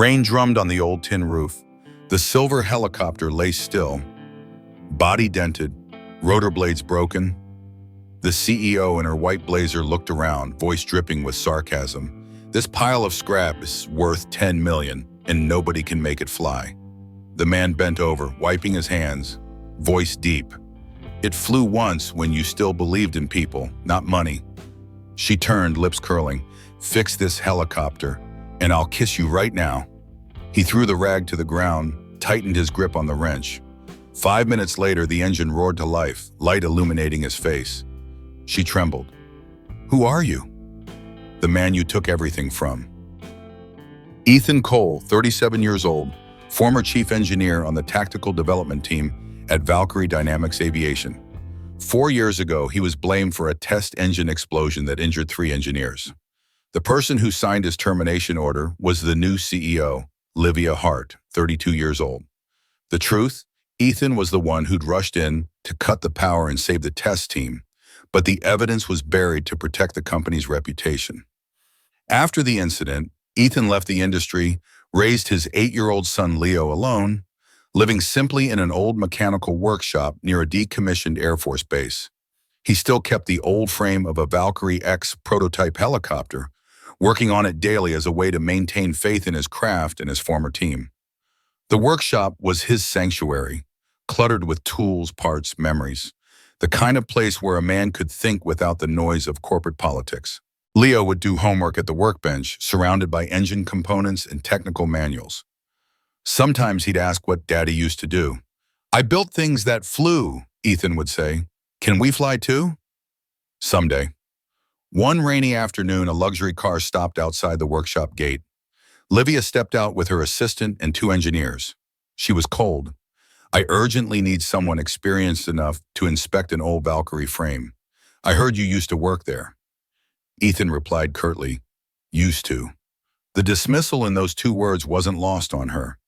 Rain drummed on the old tin roof. The silver helicopter lay still, body dented, rotor blades broken. The CEO in her white blazer looked around, voice dripping with sarcasm. This pile of scrap is worth 10 million, and nobody can make it fly. The man bent over, wiping his hands, voice deep. It flew once when you still believed in people, not money. She turned, lips curling. Fix this helicopter, and I'll kiss you right now. He threw the rag to the ground, tightened his grip on the wrench. 5 minutes later, the engine roared to life, light illuminating his face. She trembled. Who are you? The man you took everything from. Ethan Cole, 37 years old, former chief engineer on the tactical development team at Valkyrie Dynamics Aviation. 4 years ago, he was blamed for a test engine explosion that injured 3 engineers. The person who signed his termination order was the new CEO, Livia Hart, 32 years old. The truth? Ethan was the one who'd rushed in to cut the power and save the test team, but the evidence was buried to protect the company's reputation. After the incident, Ethan left the industry, raised his 8-year-old son Leo alone, living simply in an old mechanical workshop near a decommissioned Air Force base. He still kept the old frame of a Valkyrie X prototype helicopter, working on it daily as a way to maintain faith in his craft and his former team. The workshop was his sanctuary, cluttered with tools, parts, memories, the kind of place where a man could think without the noise of corporate politics. Leo would do homework at the workbench, surrounded by engine components and technical manuals. Sometimes he'd ask what Daddy used to do. I built things that flew, Ethan would say. Can we fly too? Someday. One rainy afternoon, a luxury car stopped outside the workshop gate. Livia stepped out with her assistant and 2 engineers. She was cold. I urgently need someone experienced enough to inspect an old Valkyrie frame. I heard you used to work there. Ethan replied curtly, used to. The dismissal in those 2 words wasn't lost on her.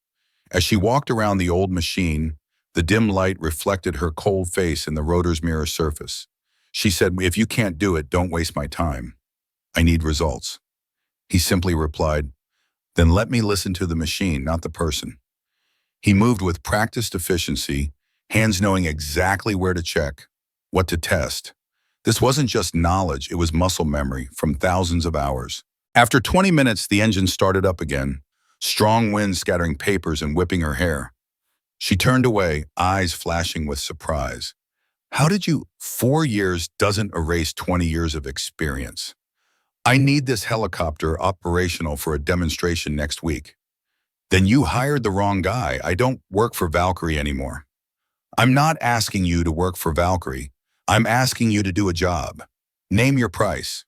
As she walked around the old machine, the dim light reflected her cold face in the rotor's mirror surface. She said, if you can't do it, don't waste my time. I need results. He simply replied, then let me listen to the machine, not the person. He moved with practiced efficiency, hands knowing exactly where to check, what to test. This wasn't just knowledge, it was muscle memory from thousands of hours. After 20 minutes, the engine started up again, strong wind scattering papers and whipping her hair. She turned away, eyes flashing with surprise. How did you? 4 years doesn't erase 20 years of experience. I need this helicopter operational for a demonstration next week. Then you hired the wrong guy. I don't work for Valkyrie anymore. I'm not asking you to work for Valkyrie. I'm asking you to do a job. Name your price.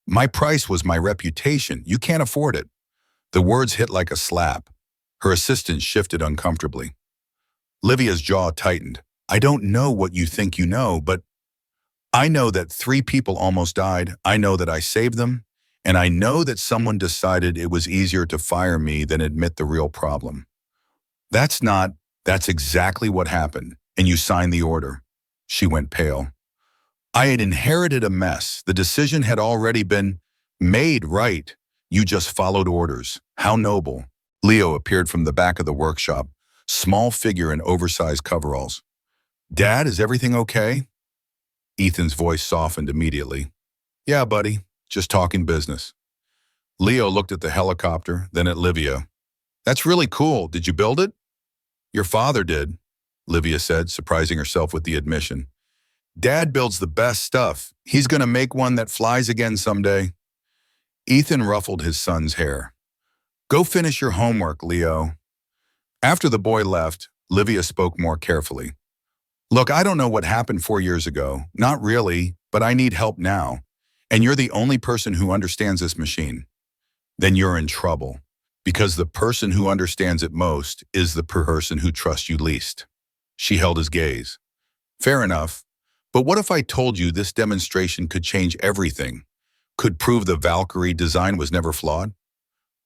My price was my reputation. You can't afford it. The words hit like a slap. Her assistant shifted uncomfortably. Livia's jaw tightened. I don't know what you think you know, but I know that 3 people almost died. I know that I saved them. And I know that someone decided it was easier to fire me than admit the real problem. That's exactly what happened. And you signed the order. She went pale. I had inherited a mess. The decision had already been made, right? You just followed orders. How noble. Leo appeared from the back of the workshop, small figure in oversized coveralls. Dad, is everything okay? Ethan's voice softened immediately. Yeah, buddy, just talking business. Leo looked at the helicopter, then at Livia. That's really cool. Did you build it? Your father did, Livia said, surprising herself with the admission. Dad builds the best stuff. He's going to make one that flies again someday. Ethan ruffled his son's hair. Go finish your homework, Leo. After the boy left, Livia spoke more carefully. Look, I don't know what happened 4 years ago. Not really, but I need help now. And you're the only person who understands this machine. Then you're in trouble, because the person who understands it most is the person who trusts you least. She held his gaze. Fair enough, but what if I told you this demonstration could change everything, could prove the Valkyrie design was never flawed?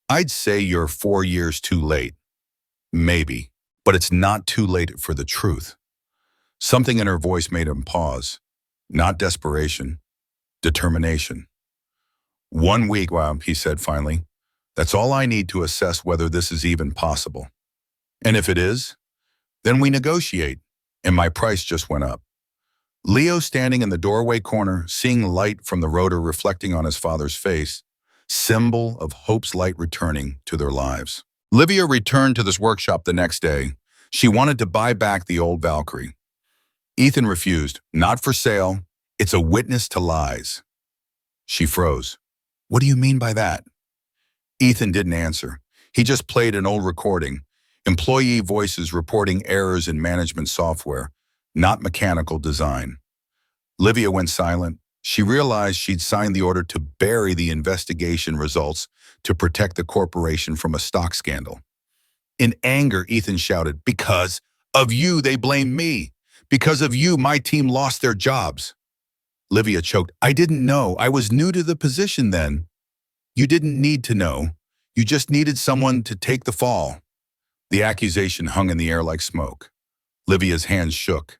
I'd say you're 4 years too late. Maybe, but it's not too late for the truth. Something in her voice made him pause. Not desperation, determination. 1 week, wow, he said finally. That's all I need to assess whether this is even possible. And if it is, then we negotiate, and my price just went up. Leo, standing in the doorway corner, seeing light from the rotor reflecting on his father's face, symbol of hope's light returning to their lives. Livia returned to this workshop the next day. She wanted to buy back the old Valkyrie. Ethan refused. Not for sale. It's a witness to lies. She froze. What do you mean by that? Ethan didn't answer. He just played an old recording. Employee voices reporting errors in management software, not mechanical design. Livia went silent. She realized she'd signed the order to bury the investigation results to protect the corporation from a stock scandal. In anger, Ethan shouted, "Because of you, they blame me. Because of you, my team lost their jobs." Livia choked. "I didn't know. I was new to the position then." "You didn't need to know. You just needed someone to take the fall." The accusation hung in the air like smoke. Livia's hands shook.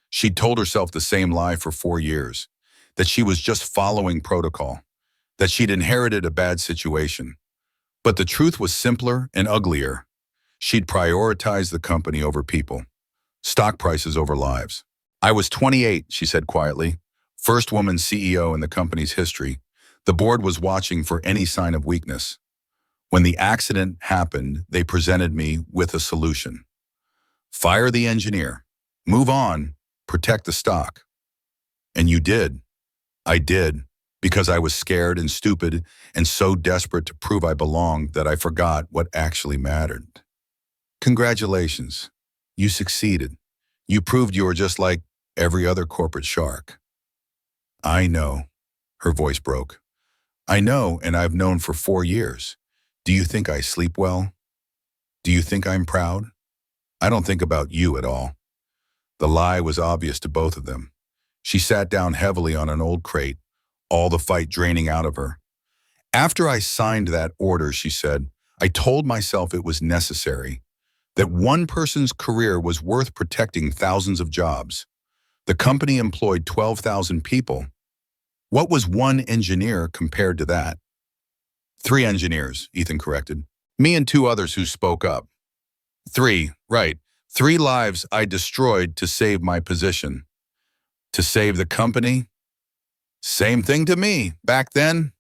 She'd told herself the same lie for 4 years, that she was just following protocol, that she'd inherited a bad situation. But the truth was simpler and uglier. She'd prioritized the company over people, stock prices over lives. "I was 28, she said quietly, first woman CEO in the company's history. The board was watching for any sign of weakness. When the accident happened, they presented me with a solution. Fire the engineer, move on, protect the stock. And you did. I did, because I was scared and stupid and so desperate to prove I belonged that I forgot what actually mattered. Congratulations. You succeeded. You proved you were just like every other corporate shark." "I know." Her voice broke. "I know, and I've known for 4 years. Do you think I sleep well? Do you think I'm proud? I don't think about you at all." The lie was obvious to both of them. She sat down heavily on an old crate, all the fight draining out of her. "After I signed that order," she said, "I told myself it was necessary, that one person's career was worth protecting thousands of jobs. The company employed 12,000 people. What was one engineer compared to that?" "3 engineers," Ethan corrected. "Me and 2 others who spoke up." "3, right. 3 lives I destroyed to save my position. To save the company? Same thing to me, back then.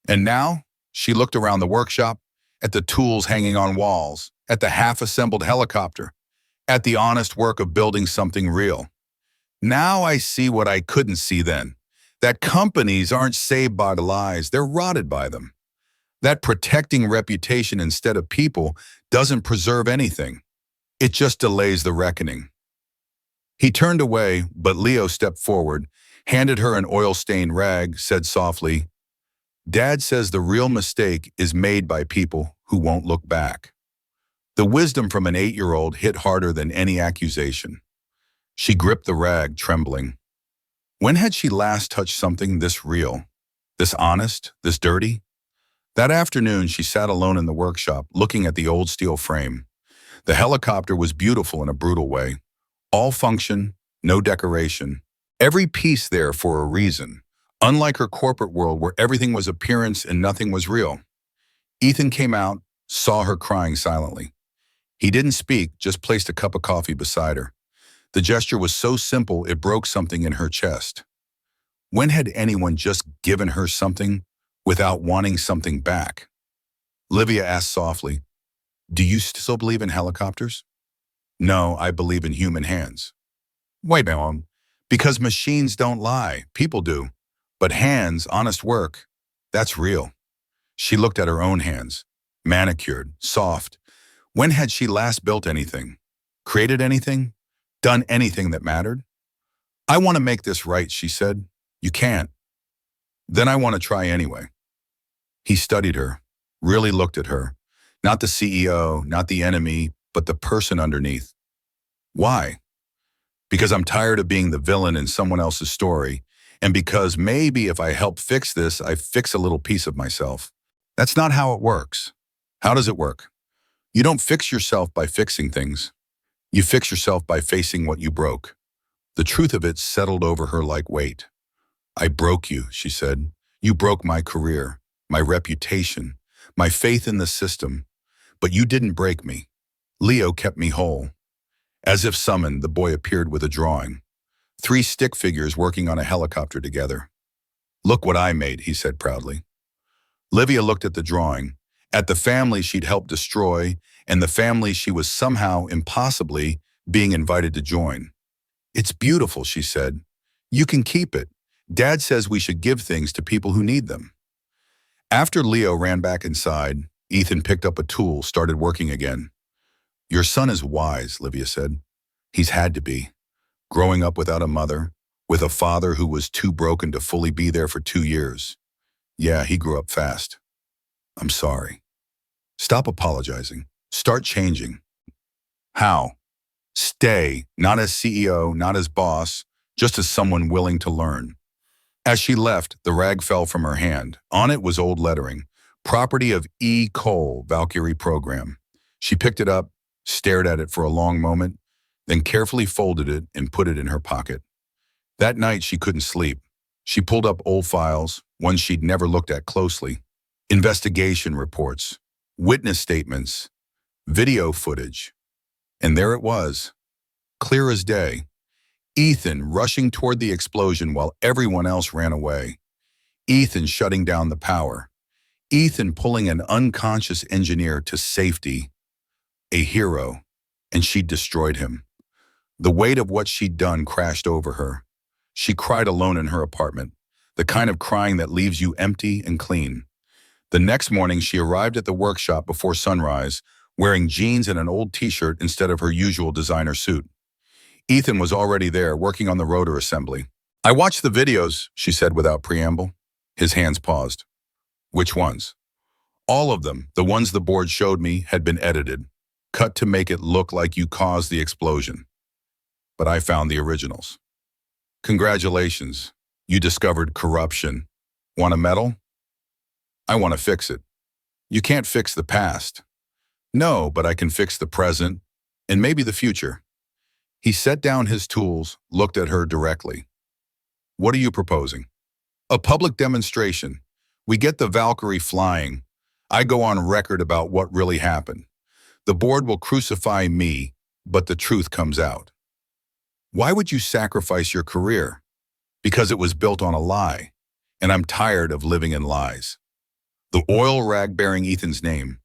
And now?" She looked around the workshop, at the tools hanging on walls, at the half-assembled helicopter, at the honest work of building something real. "Now I see what I couldn't see then. That companies aren't saved by the lies, they're rotted by them. That protecting reputation instead of people doesn't preserve anything. It just delays the reckoning." He turned away, but Leo stepped forward, handed her an oil-stained rag, said softly, "Dad says the real mistake is made by people who won't look back." The wisdom from an 8-year-old hit harder than any accusation. She gripped the rag, trembling. When had she last touched something this real, this honest, this dirty? That afternoon, she sat alone in the workshop, looking at the old steel frame. The helicopter was beautiful in a brutal way. All function, no decoration. Every piece there for a reason, unlike her corporate world where everything was appearance and nothing was real. Ethan came out, saw her crying silently. He didn't speak, just placed a cup of coffee beside her. The gesture was so simple it broke something in her chest. When had anyone just given her something without wanting something back? Livia asked softly, "Do you still believe in helicopters?" "No, I believe in human hands." "Wait, Mom. Because machines don't lie, people do. But hands, honest work, that's real." She looked at her own hands, manicured, soft. When had she last built anything? Created anything? Done anything that mattered? "I want to make this right," she said. "You can't." "Then I want to try anyway." He studied her, really looked at her. Not the CEO, not the enemy, but the person underneath. "Why?" "Because I'm tired of being the villain in someone else's story, and because maybe if I help fix this, I fix a little piece of myself." That's not how it works. How does it work? You don't fix yourself by fixing things. You fix yourself by facing what you broke. The truth of it settled over her like weight. "I broke you," she said. "You broke my career, my reputation, my faith in the system, but you didn't break me. Leo kept me whole. As if summoned, the boy appeared with a drawing. 3 stick figures working on a helicopter together. Look what I made, he said proudly. Livia looked at the drawing, at the family she'd helped destroy, and the family she was somehow, impossibly, being invited to join. It's beautiful, she said. You can keep it. Dad says we should give things to people who need them. After Leo ran back inside, Ethan picked up a tool, started working again. Your son is wise, Livia said. He's had to be. Growing up without a mother, with a father who was too broken to fully be there for 2 years. Yeah, he grew up fast. I'm sorry. Stop apologizing. Start changing. How? Stay, not as CEO, not as boss, just as someone willing to learn. As she left, the rag fell from her hand. On it was old lettering, property of E. Cole, Valkyrie Program. She picked it up, stared at it for a long moment, then carefully folded it and put it in her pocket. That night, she couldn't sleep. She pulled up old files, ones she'd never looked at closely. Investigation reports, witness statements, video footage. And there it was, clear as day. Ethan rushing toward the explosion while everyone else ran away. Ethan shutting down the power. Ethan pulling an unconscious engineer to safety. A hero, and she'd destroyed him. The weight of what she'd done crashed over her. She cried alone in her apartment, the kind of crying that leaves you empty and clean. The next morning, she arrived at the workshop before sunrise, wearing jeans and an old t-shirt instead of her usual designer suit. Ethan was already there, working on the rotor assembly. I watched the videos, she said without preamble. His hands paused. Which ones? All of them, the ones the board showed me, had been edited, cut to make it look like you caused the explosion. But I found the originals. Congratulations, you discovered corruption. Want a medal? I want to fix it. You can't fix the past. No, but I can fix the present, and maybe the future. He set down his tools, looked at her directly. What are you proposing? A public demonstration. We get the Valkyrie flying. I go on record about what really happened. The board will crucify me, but the truth comes out. Why would you sacrifice your career? Because it was built on a lie, and I'm tired of living in lies. The oil rag bearing Ethan's name,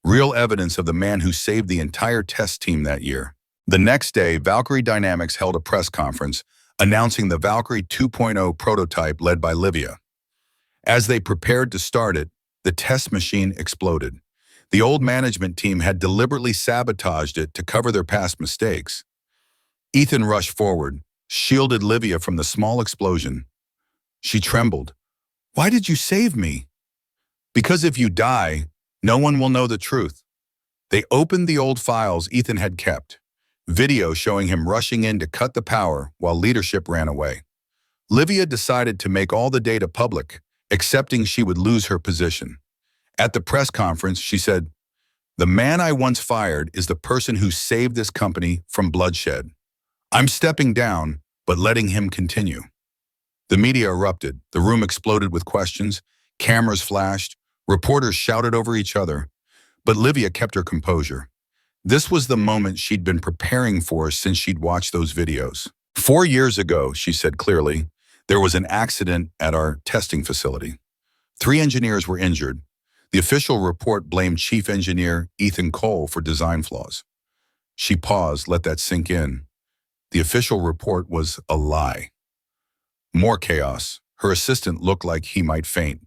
real evidence of the man who saved the entire test team that year. The next day, Valkyrie Dynamics held a press conference announcing the Valkyrie 2.0 prototype led by Livia. As they prepared to start it, the test machine exploded. The old management team had deliberately sabotaged it to cover their past mistakes. Ethan rushed forward, shielded Livia from the small explosion. She trembled. Why did you save me? Because if you die, no one will know the truth. They opened the old files Ethan had kept, video showing him rushing in to cut the power while leadership ran away. Livia decided to make all the data public, accepting she would lose her position. At the press conference, she said, "The man I once fired is the person who saved this company from bloodshed. I'm stepping down, but letting him continue." The media erupted. The room exploded with questions. Cameras flashed. Reporters shouted over each other. But Livia kept her composure. This was the moment she'd been preparing for since she'd watched those videos. 4 years ago, she said clearly, there was an accident at our testing facility. 3 engineers were injured. The official report blamed Chief Engineer Ethan Cole for design flaws. She paused, let that sink in. The official report was a lie. More chaos. Her assistant looked like he might faint.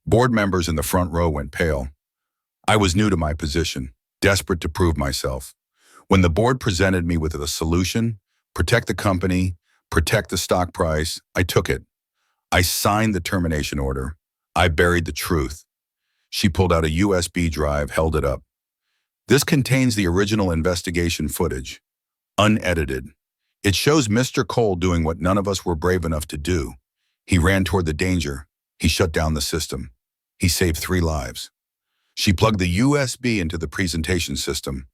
Board members in the front row went pale. I was new to my position, desperate to prove myself. When the board presented me with a solution, protect the company, protect the stock price, I took it. I signed the termination order. I buried the truth. She pulled out a USB drive, held it up. This contains the original investigation footage, unedited. It shows Mr. Cole doing what none of us were brave enough to do. He ran toward the danger. He shut down the system. He saved 3 lives. She plugged the USB into the presentation system.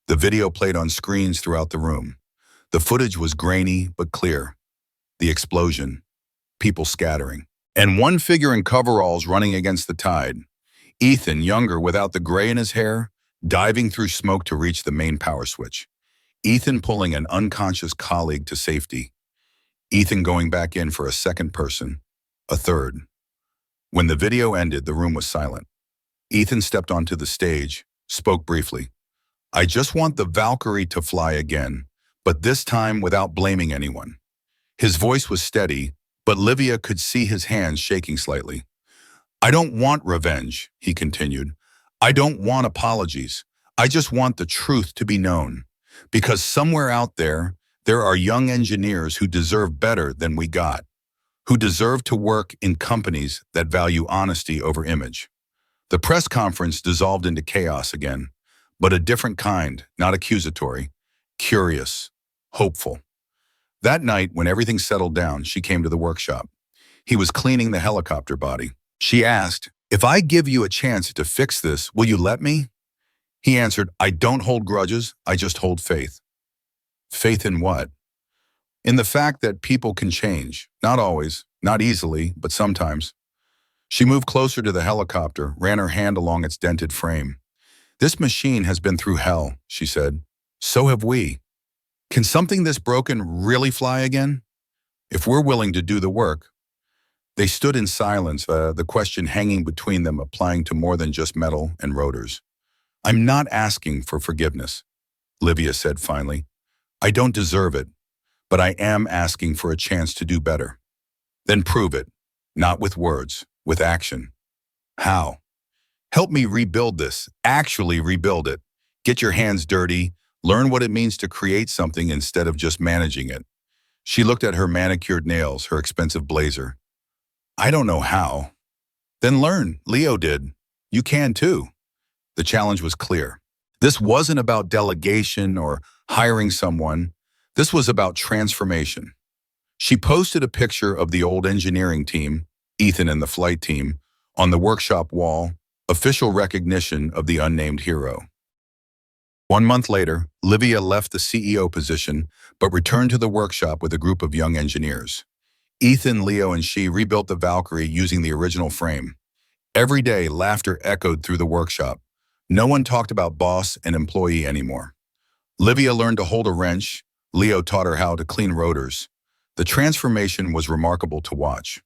The video played on screens throughout the room. The footage was grainy but clear. The explosion, people scattering, and one figure in coveralls running against the tide. Ethan, younger without the gray in his hair, diving through smoke to reach the main power switch. Ethan pulling an unconscious colleague to safety. Ethan going back in for a second person, a third. When the video ended, the room was silent. Ethan stepped onto the stage, spoke briefly. I just want the Valkyrie to fly again, but this time without blaming anyone. His voice was steady, but Livia could see his hands shaking slightly. I don't want revenge, he continued. I don't want apologies. I just want the truth to be known. Because somewhere out there, there are young engineers who deserve better than we got, who deserve to work in companies that value honesty over image. The press conference dissolved into chaos again, but a different kind, not accusatory, curious, hopeful. That night, when everything settled down, she came to the workshop. He was cleaning the helicopter body. She asked, if I give you a chance to fix this, will you let me? He answered, I don't hold grudges, I just hold faith. Faith in what? In the fact that people can change. Not always, not easily, but sometimes. She moved closer to the helicopter, ran her hand along its dented frame. This machine has been through hell, she said. So have we. Can something this broken really fly again? If we're willing to do the work. They stood in silence, the question hanging between them, applying to more than just metal and rotors. I'm not asking for forgiveness, Livia said finally. I don't deserve it, but I am asking for a chance to do better. Then prove it, not with words, with action. How? Help me rebuild this, actually rebuild it. Get your hands dirty, learn what it means to create something instead of just managing it. She looked at her manicured nails, her expensive blazer. I don't know how. Then learn, Leo did. You can too. The challenge was clear. This wasn't about delegation or hiring someone. This was about transformation. She posted a picture of the old engineering team, Ethan and the flight team, on the workshop wall, official recognition of the unnamed hero. 1 month later, Livia left the CEO position, but returned to the workshop with a group of young engineers. Ethan, Leo, and she rebuilt the Valkyrie using the original frame. Every day, laughter echoed through the workshop. No one talked about boss and employee anymore. Livia learned to hold a wrench. Leo taught her how to clean rotors. The transformation was remarkable to watch.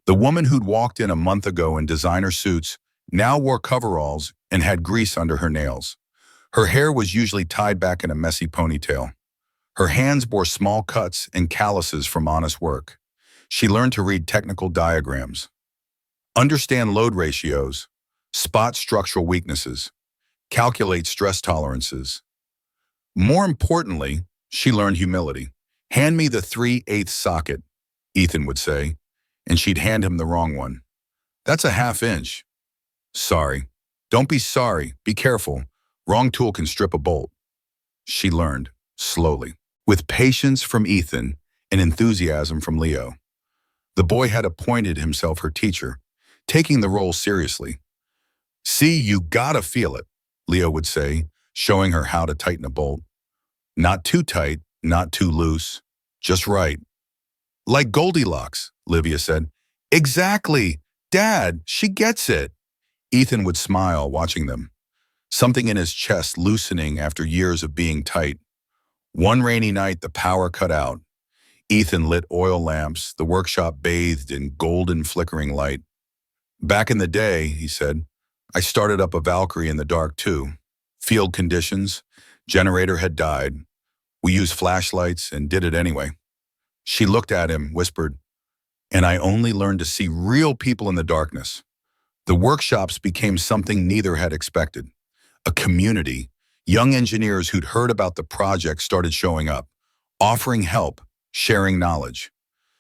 The woman who'd walked in a month ago in designer suits now wore coveralls and had grease under her nails. Her hair was usually tied back in a messy ponytail. Her hands bore small cuts and calluses from honest work. She learned to read technical diagrams, understand load ratios, spot structural weaknesses, calculate stress tolerances. More importantly, she learned humility. Hand me the 3/8 socket, Ethan would say, and she'd hand him the wrong one. That's a 1/2 inch. Sorry. Don't be sorry. Be careful. Wrong tool can strip a bolt. She learned, slowly, with patience from Ethan and enthusiasm from Leo. The boy had appointed himself her teacher, taking the role seriously. See, you gotta feel it, Leo would say, showing her how to tighten a bolt. Not too tight, not too loose, just right. Like Goldilocks, Livia said. Exactly. Dad, she gets it. Ethan would smile, watching them, something in his chest loosening after years of being tight. One rainy night, the power cut out. Ethan lit oil lamps, the workshop bathed in golden flickering light. Back in the day, he said, I started up a Valkyrie in the dark too. Field conditions, generator had died. We used flashlights and did it anyway. She looked at him, whispered, and I only learned to see real people in the darkness. The workshops became something neither had expected. A community. Young engineers who'd heard about the project started showing up, offering help, sharing knowledge.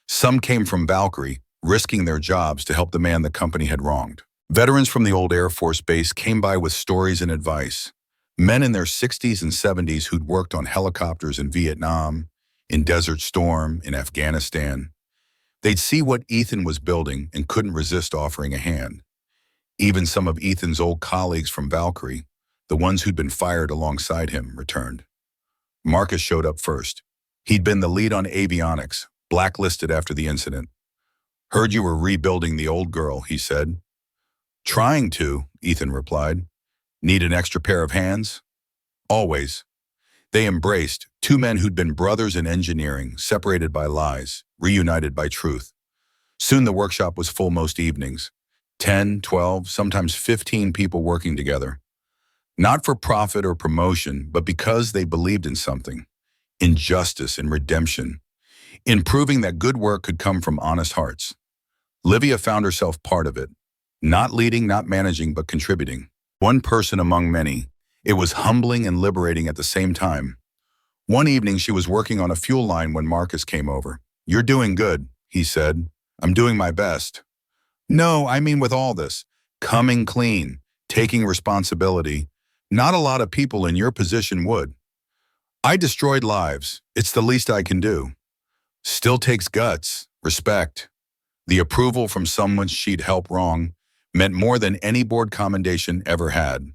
Some came from Valkyrie, risking their jobs to help the man the company had wronged. Veterans from the old Air Force base came by with stories and advice. Men in their 60s and 70s who'd worked on helicopters in Vietnam, in Desert Storm, in Afghanistan. They'd see what Ethan was building and couldn't resist offering a hand. Even some of Ethan's old colleagues from Valkyrie, the ones who'd been fired alongside him, returned. Marcus showed up first. He'd been the lead on avionics, blacklisted after the incident. Heard you were rebuilding the old girl, he said. Trying to, Ethan replied. Need an extra pair of hands? Always. They embraced, two men who'd been brothers in engineering, separated by lies, reunited by truth. Soon the workshop was full most evenings. 10, 12, sometimes 15 people working together. Not for profit or promotion, but because they believed in something. In justice and redemption. In proving that good work could come from honest hearts. Livia found herself part of it. Not leading, not managing, but contributing. One person among many. It was humbling and liberating at the same time. One evening she was working on a fuel line when Marcus came over. You're doing good, he said. I'm doing my best. No, I mean with all this. Coming clean, taking responsibility. Not a lot of people in your position would. I destroyed lives. It's the least I can do. Still takes guts, respect. The approval from someone she'd helped wrong meant more than any board commendation ever had.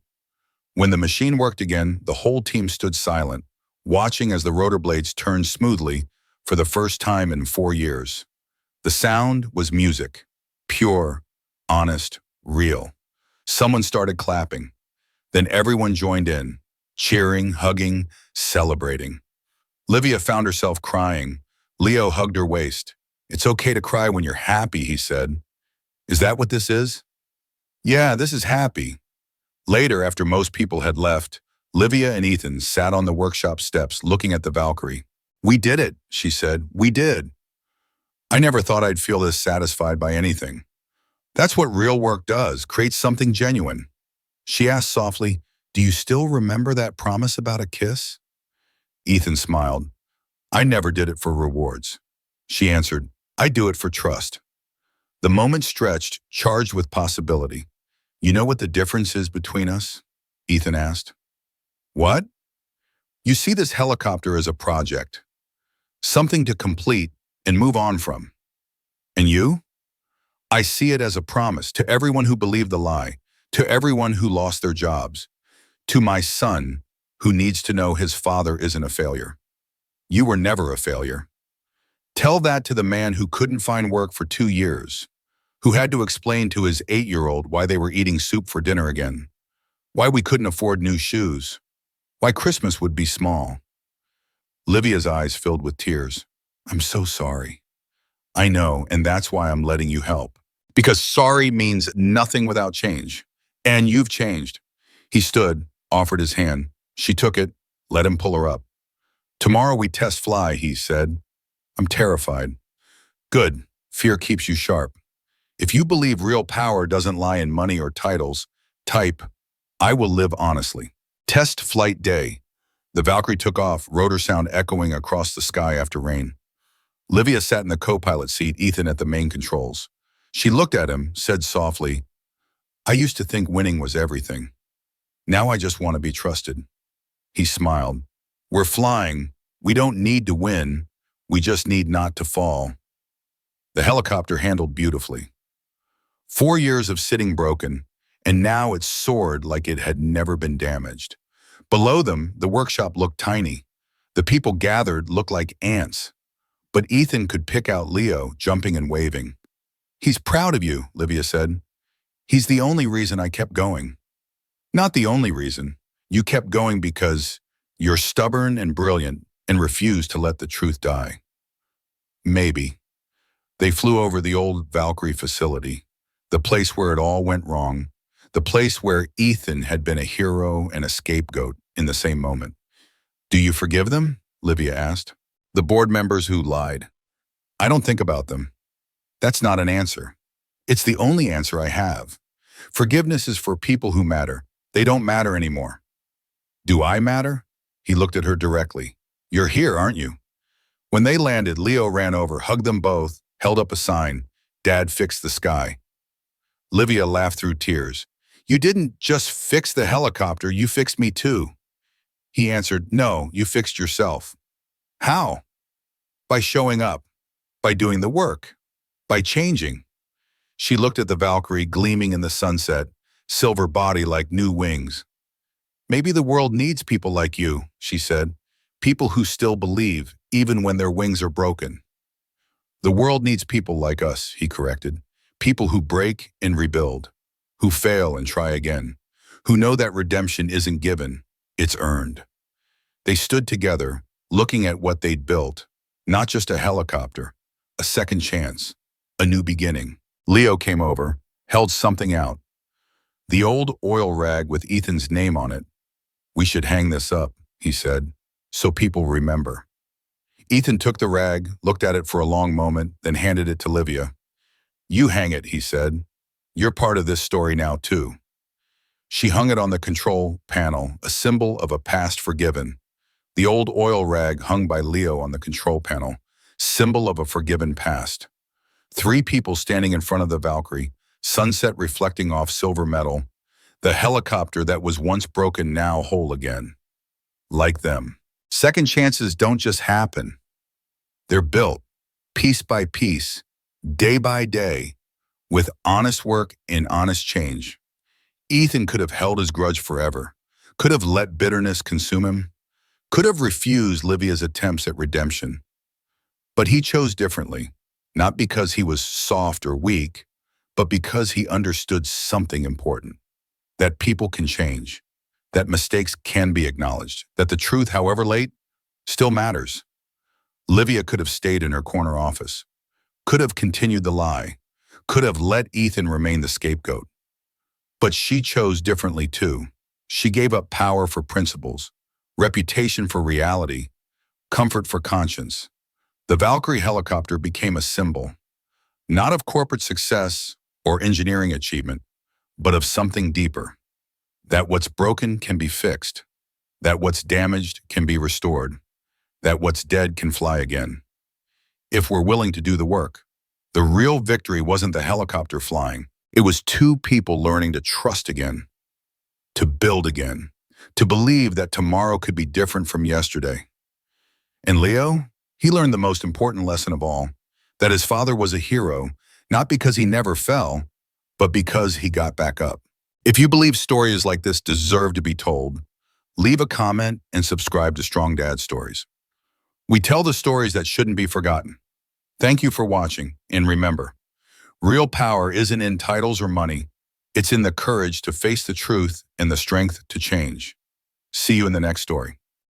When the machine worked again, the whole team stood silent, watching as the rotor blades turned smoothly for the first time in 4 years. The sound was music, pure, honest, real. Someone started clapping. Then everyone joined in, cheering, hugging, celebrating. Livia found herself crying. Leo hugged her waist. It's okay to cry when you're happy, he said. Is that what this is? Yeah, this is happy. Later, after most people had left, Livia and Ethan sat on the workshop steps looking at the Valkyrie. We did it, she said. We did. I never thought I'd feel this satisfied by anything. That's what real work does, creates something genuine. She asked softly, do you still remember that promise about a kiss? Ethan smiled. I never did it for rewards. She answered, I do it for trust. The moment stretched, charged with possibility. You know what the difference is between us? Ethan asked. What? You see this helicopter as a project. Something to complete and move on from. And you? I see it as a promise to everyone who believed the lie, to everyone who lost their jobs, to my son who needs to know his father isn't a failure. You were never a failure. Tell that to the man who couldn't find work for 2 years, who had to explain to his 8-year-old why they were eating soup for dinner again, why we couldn't afford new shoes, why Christmas would be small. Livia's eyes filled with tears. I'm so sorry. I know, and that's why I'm letting you help. Because sorry means nothing without change. And you've changed. He stood, offered his hand. She took it, let him pull her up. Tomorrow we test fly, he said. I'm terrified. Good. Fear keeps you sharp. If you believe real power doesn't lie in money or titles, type, I will live honestly. Test flight day. The Valkyrie took off, rotor sound echoing across the sky after rain. Livia sat in the co-pilot seat, Ethan at the main controls. She looked at him, said softly, I used to think winning was everything. Now I just want to be trusted. He smiled. We're flying. We don't need to win. We just need not to fall. The helicopter handled beautifully. 4 years of sitting broken, and now it soared like it had never been damaged. Below them, the workshop looked tiny. The people gathered looked like ants. But Ethan could pick out Leo, jumping and waving. He's proud of you, Livia said. He's the only reason I kept going. Not the only reason. You kept going because you're stubborn and brilliant and refuse to let the truth die. Maybe. They flew over the old Valkyrie facility, the place where it all went wrong, the place where Ethan had been a hero and a scapegoat in the same moment. Do you forgive them? Livia asked. The board members who lied. I don't think about them. That's not an answer. It's the only answer I have. Forgiveness is for people who matter. They don't matter anymore. Do I matter? He looked at her directly. You're here, aren't you? When they landed, Leo ran over, hugged them both, held up a sign. Dad fixed the sky. Livia laughed through tears. You didn't just fix the helicopter, you fixed me too. He answered, no, you fixed yourself. How? By showing up, by doing the work, by changing. She looked at the Valkyrie gleaming in the sunset, silver body like new wings. Maybe the world needs people like you, she said, people who still believe, even when their wings are broken. The world needs people like us, he corrected, people who break and rebuild. who fail and try again, who know that redemption isn't given, it's earned. They stood together, looking at what they'd built, not just a helicopter, a second chance, a new beginning. Leo came over, held something out. The old oil rag with Ethan's name on it. "We should hang this up," he said, "so people remember." Ethan took the rag, looked at it for a long moment, then handed it to Livia. "You hang it," he said. "You're part of this story now, too." She hung it on the control panel, a symbol of a past forgiven. The old oil rag hung by Leo on the control panel, symbol of a forgiven past. Three people standing in front of the Valkyrie, sunset reflecting off silver metal, the helicopter that was once broken now whole again. Like them. Second chances don't just happen. They're built, piece by piece, day by day, with honest work and honest change. Ethan could have held his grudge forever, could have let bitterness consume him, could have refused Livia's attempts at redemption. But he chose differently, not because he was soft or weak, but because he understood something important, that people can change, that mistakes can be acknowledged, that the truth, however late, still matters. Livia could have stayed in her corner office, could have continued the lie, could have let Ethan remain the scapegoat. But she chose differently too. She gave up power for principles, reputation for reality, comfort for conscience. The Valkyrie helicopter became a symbol, not of corporate success or engineering achievement, but of something deeper. That what's broken can be fixed, that what's damaged can be restored, that what's dead can fly again. If we're willing to do the work. The real victory wasn't the helicopter flying. It was two people learning to trust again, to build again, to believe that tomorrow could be different from yesterday. And Leo, he learned the most important lesson of all, that his father was a hero, not because he never fell, but because he got back up. If you believe stories like this deserve to be told, leave a comment and subscribe to Strong Dad Stories. We tell the stories that shouldn't be forgotten. Thank you for watching, and remember, real power isn't in titles or money. It's in the courage to face the truth and the strength to change. See you in the next story.